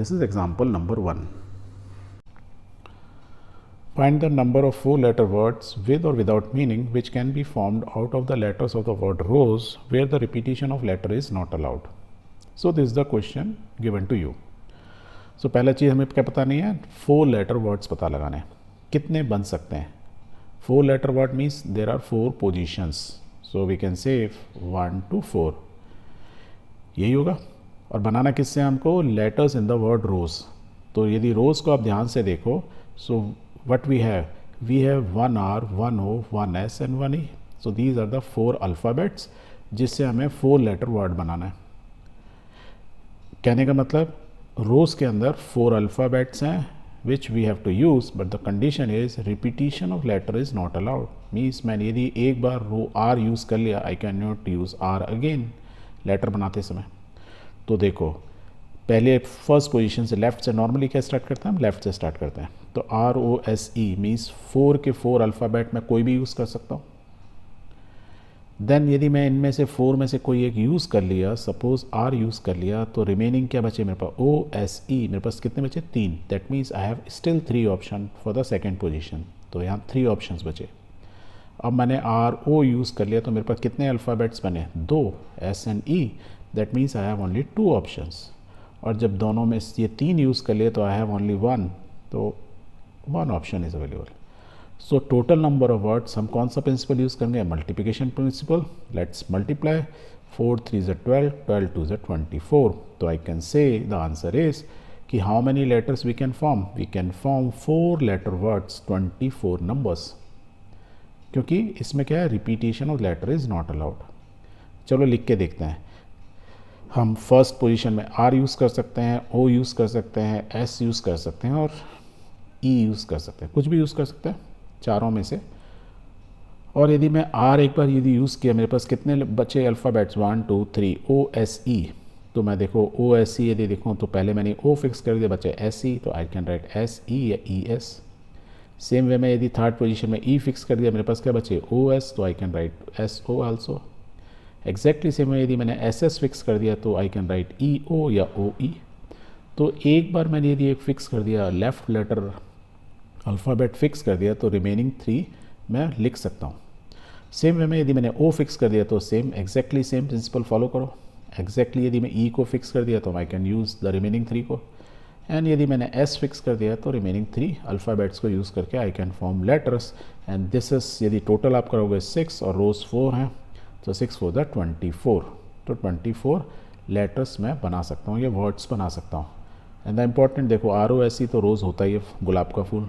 This is example number 1. Find the number of 4-letter words with or without meaning which can be formed out of the letters of the word rose where the repetition of letter is not allowed. So this is the question given to you. So पहला चीज़ हमें क्या पता नहीं है, 4-letter words पता लगाने हैं, कितने बन सकते हैं. 4-letter word means there are 4 positions. So we can say 1 to 4. यही होगा. और बनाना किससे हमको, letters in the word rose. तो यदि रोज को आप ध्यान से देखो, so what we have 1 R, 1 O, 1 S and 1 E. So these are the 4 alphabets जिससे हमें 4-letter वर्ड बनाना है. कहने का मतलब रोज के अंदर 4 अल्फ़ाबेट्स हैं which we have to use, but the condition is repetition of letter is not allowed. Means मैंने यदि एक बार रो आर यूज़ कर लिया, I can not use R again letter बनाते समय. तो देखो पहले फर्स्ट पोजीशन से लेफ़्ट से, नॉर्मली क्या स्टार्ट करते हैं हम, लेफ़्ट से स्टार्ट करते हैं. तो ROSE मीन्स 4 के 4 अल्फ़ाबेट मैं कोई भी यूज़ कर सकता हूँ. देन यदि मैं इनमें से 4 में से कोई एक यूज़ कर लिया, सपोज R यूज़ कर लिया, तो रिमेनिंग क्या बचे मेरे पास, OSE. मेरे पास कितने बचे, 3. That means I have still 3 option for the second position. तो यहाँ 3 ऑप्शन बचे. अब मैंने RO यूज़ कर लिया तो मेरे पास कितने अल्फ़ाबेट्स बने, 2, S and E. That means I have only 2 options. और जब दोनों में ये 3 यूज़ कर लिए तो आई हैव ओनली 1, तो 1 option is available. So total number of words हम कौन सा प्रिंसिपल यूज़ करेंगे, मल्टीप्लिकेशन प्रिंसिपल. Let's multiply. 4 3 ज़ 12, 12 2 ज़ 24. तो I can say the answer is कि how many letters we can form 4-letter words, 24 numbers. क्योंकि इसमें क्या है, repetition of letter is not allowed. चलो लिख के देखते हैं. हम फर्स्ट पोजीशन में R यूज़ कर सकते हैं, O यूज़ कर सकते हैं, S यूज़ कर सकते हैं और E यूज़ कर सकते हैं. कुछ भी यूज़ कर सकते हैं चारों में से. और यदि मैं R एक बार यदि यूज़ किया, मेरे पास कितने बचे अल्फ़ाबेट्स, 1 2 3, OSE. तो मैं देखो OSE यदि देखूँ तो पहले मैंने O फिक्स कर दिया, बचे SE. तो आई कैन राइट SE या ES. सेम वे में यदि थर्ड पोजीशन में E फिक्स कर दिया, मेरे पास क्या बचे, OS. तो I can write SO also. Exactly same है यदि मैंने SS फिक्स कर दिया तो आई कैन राइट EO या OE. तो एक बार मैंने यदि एक फिक्स कर दिया, लेफ़्ट लेटर अल्फ़ाबेट फिक्स कर दिया, तो रिमेनिंग 3 मैं लिख सकता हूँ. सेम वे में यदि मैंने O फिक्स कर दिया तो same exactly same principle follow करो. एग्जैक्टली यदि मैं E को फिक्स कर दिया तो I can use the remaining 3 को. एंड यदि मैंने S फिक्स कर दिया तो रिमेनिंग 3 अल्फ़ाबेट्स को यूज़ करके I can form letters. And this is, यदि टोटल आप करोगे 6 और रोज़ 4 हैं, तो 6 4 द 24. तो 24 लेटर्स मैं बना सकता हूँ, या वर्ड्स बना सकता हूँ. एंड द इम्पॉर्टेंट देखो, ROSE तो रोज़ होता ही है, गुलाब का फूल.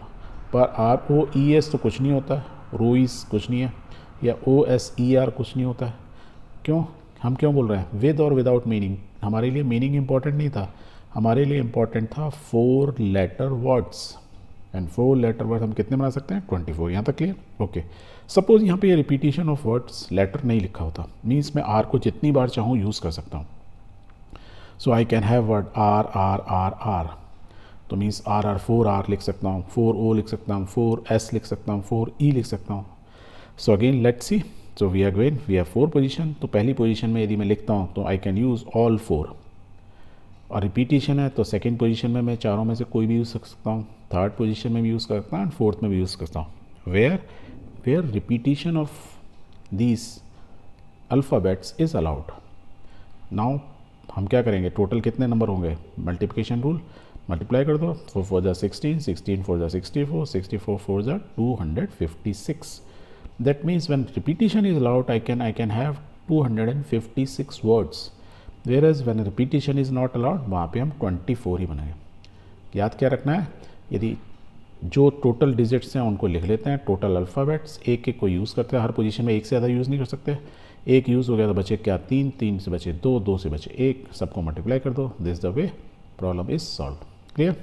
पर ROES तो कुछ नहीं होता है, रोइस कुछ नहीं है, या OSER कुछ नहीं होता है. क्यों, हम क्यों बोल रहे हैं विद और विदाउट मीनिंग. हमारे लिए मीनिंग इंपॉर्टेंट नहीं था, हमारे लिए इंपॉर्टेंट था 4-letter words. And 4-letter word हम कितने बना सकते हैं, 24. यहाँ तक क्लियर, ओके. सपोज यहाँ पे ये रिपीटिशन ऑफ वर्ड्स लेटर नहीं लिखा होता, मीन्स मैं R को जितनी बार चाहूँ यूज़ कर सकता हूँ. So I can have word R R R R. तो मीन्स R 4R लिख सकता हूँ, 4O लिख सकता हूँ, 4S लिख सकता हूँ, 4E लिख सकता हूँ. So again let's see. So we have 4 position. तो पहली पोजीशन में यदि मैं लिखता हूँ तो आई कैन यूज़ ऑल 4. और रिपीटिशन है तो सेकेंड पोजीशन में मैं चारों में से कोई भी यूज़ कर सकता हूँ, थर्ड पोजीशन में भी यूज़ कर सकता हूँ, एंड फोर्थ में भी यूज़ करता हूँ. Where repetition of these alphabets is allowed. Now हम क्या करेंगे, टोटल कितने नंबर होंगे, मल्टीप्लिकेशन रूल, मल्टीप्लाई कर दो. 4 4 ज़ा 16, 16 4 ज़ा 64, 64 4 ज़ा 256. That means when repetition is allowed I can have 256 words. Whereas when repetition is not allowed, वहाँ पे हम 24 ही बनाएंगे. याद क्या रखना है, यदि जो टोटल डिजिट्स हैं उनको लिख लेते हैं, टोटल अल्फ़ाबेट्स एक एक को यूज़ करते हैं. हर पोजीशन में एक से ज़्यादा यूज़ नहीं कर सकते. एक यूज़ हो गया तो बचे क्या, 3, 3 से बचे 2, 2 से बचे 1, सबको मल्टीप्लाई कर दो. This the way problem is solve. Clear.